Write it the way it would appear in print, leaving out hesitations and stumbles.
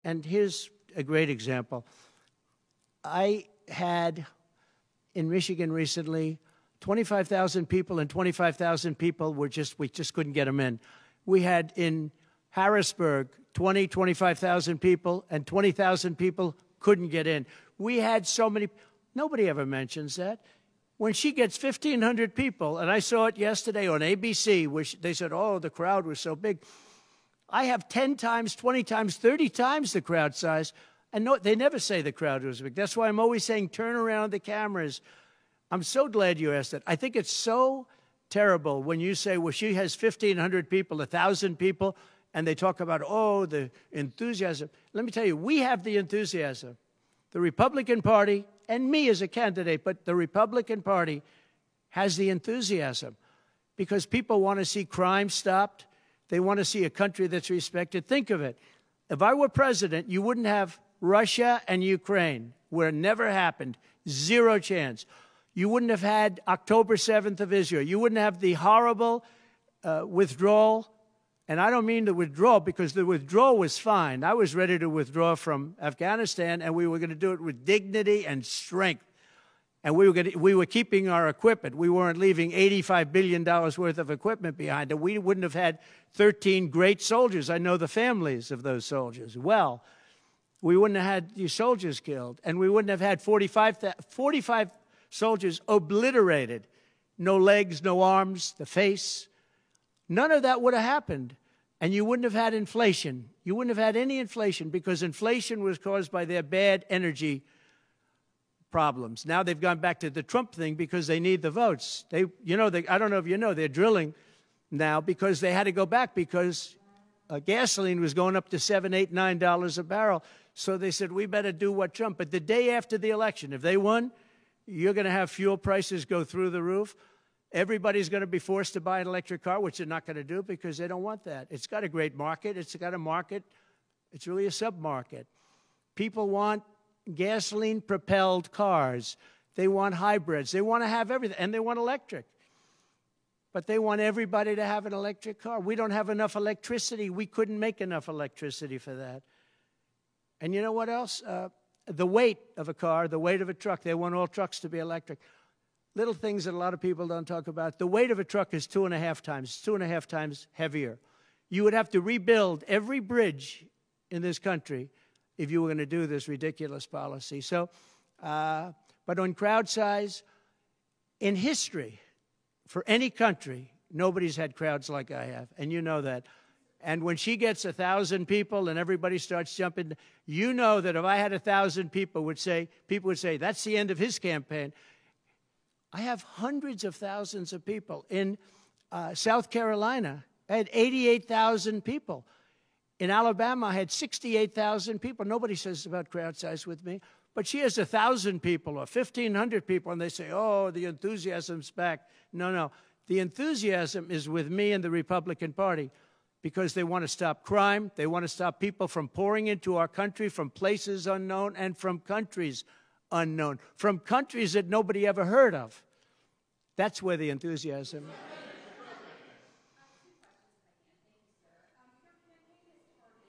And here's a great example. I had in Michigan recently 25,000 people, and 25,000 people we just couldn't get them in. We had in Harrisburg 25,000 people, and 20,000 people couldn't get in. We had so many. Nobody ever mentions that. When she gets 1,500 people, and I saw it yesterday on ABC, where they said, oh, the crowd was so big. I have 10 times, 20 times, 30 times the crowd size, and no, they never say the crowd was big. That's why I'm always saying turn around the cameras. I'm so glad you asked that. I think it's so terrible when you say, well, she has 1,500 people, 1,000 people, and they talk about, oh, the enthusiasm. Let me tell you, we have the enthusiasm. The Republican Party, and me as a candidate, but the Republican Party has the enthusiasm because people want to see crime stopped. They want to see a country that's respected. Think of it. If I were president, you wouldn't have Russia and Ukraine, where it never happened. Zero chance. You wouldn't have had October 7th of Israel. You wouldn't have the horrible withdrawal. And I don't mean the withdrawal, because the withdrawal was fine. I was ready to withdraw from Afghanistan, and we were going to do it with dignity and strength. And we were keeping our equipment. We weren't leaving $85 billion worth of equipment behind. And we wouldn't have had 13 great soldiers. I know the families of those soldiers well. We wouldn't have had these soldiers killed. And we wouldn't have had 45 soldiers obliterated. No legs, no arms, the face. None of that would have happened, and you wouldn't have had inflation. You wouldn't have had any inflation because inflation was caused by their bad energy problems. Now they've gone back to the Trump thing because they need the votes. I don't know if you know, they're drilling now because they had to go back because gasoline was going up to $7, $8, $9 a barrel. So they said, we better do what Trump. But the day after the election, if they won, you're going to have fuel prices go through the roof. Everybody's going to be forced to buy an electric car, which they're not going to do because they don't want that. It's got a great market. It's got a market. It's really a sub-market. People want gasoline-propelled cars. They want hybrids. They want to have everything, and they want electric. But they want everybody to have an electric car. We don't have enough electricity. We couldn't make enough electricity for that. And you know what else? The weight of a car, the weight of a truck. They want all trucks to be electric. Little things that a lot of people don't talk about. The weight of a truck is 2.5 times heavier. You would have to rebuild every bridge in this country if you were going to do this ridiculous policy. So, but on crowd size, in history, for any country, nobody's had crowds like I have, and you know that. And when she gets 1,000 people and everybody starts jumping, you know that if I had 1,000 people would say, that's the end of his campaign. I have hundreds of thousands of people. In South Carolina, I had 88,000 people. In Alabama, I had 68,000 people. Nobody says about crowd size with me. But she has 1,000 people or 1,500 people, and they say, oh, the enthusiasm's back. No, no. The enthusiasm is with me and the Republican Party because they want to stop crime. They want to stop people from pouring into our country from places unknown and from countries unknown, from countries that nobody ever heard of. That's where the enthusiasm is.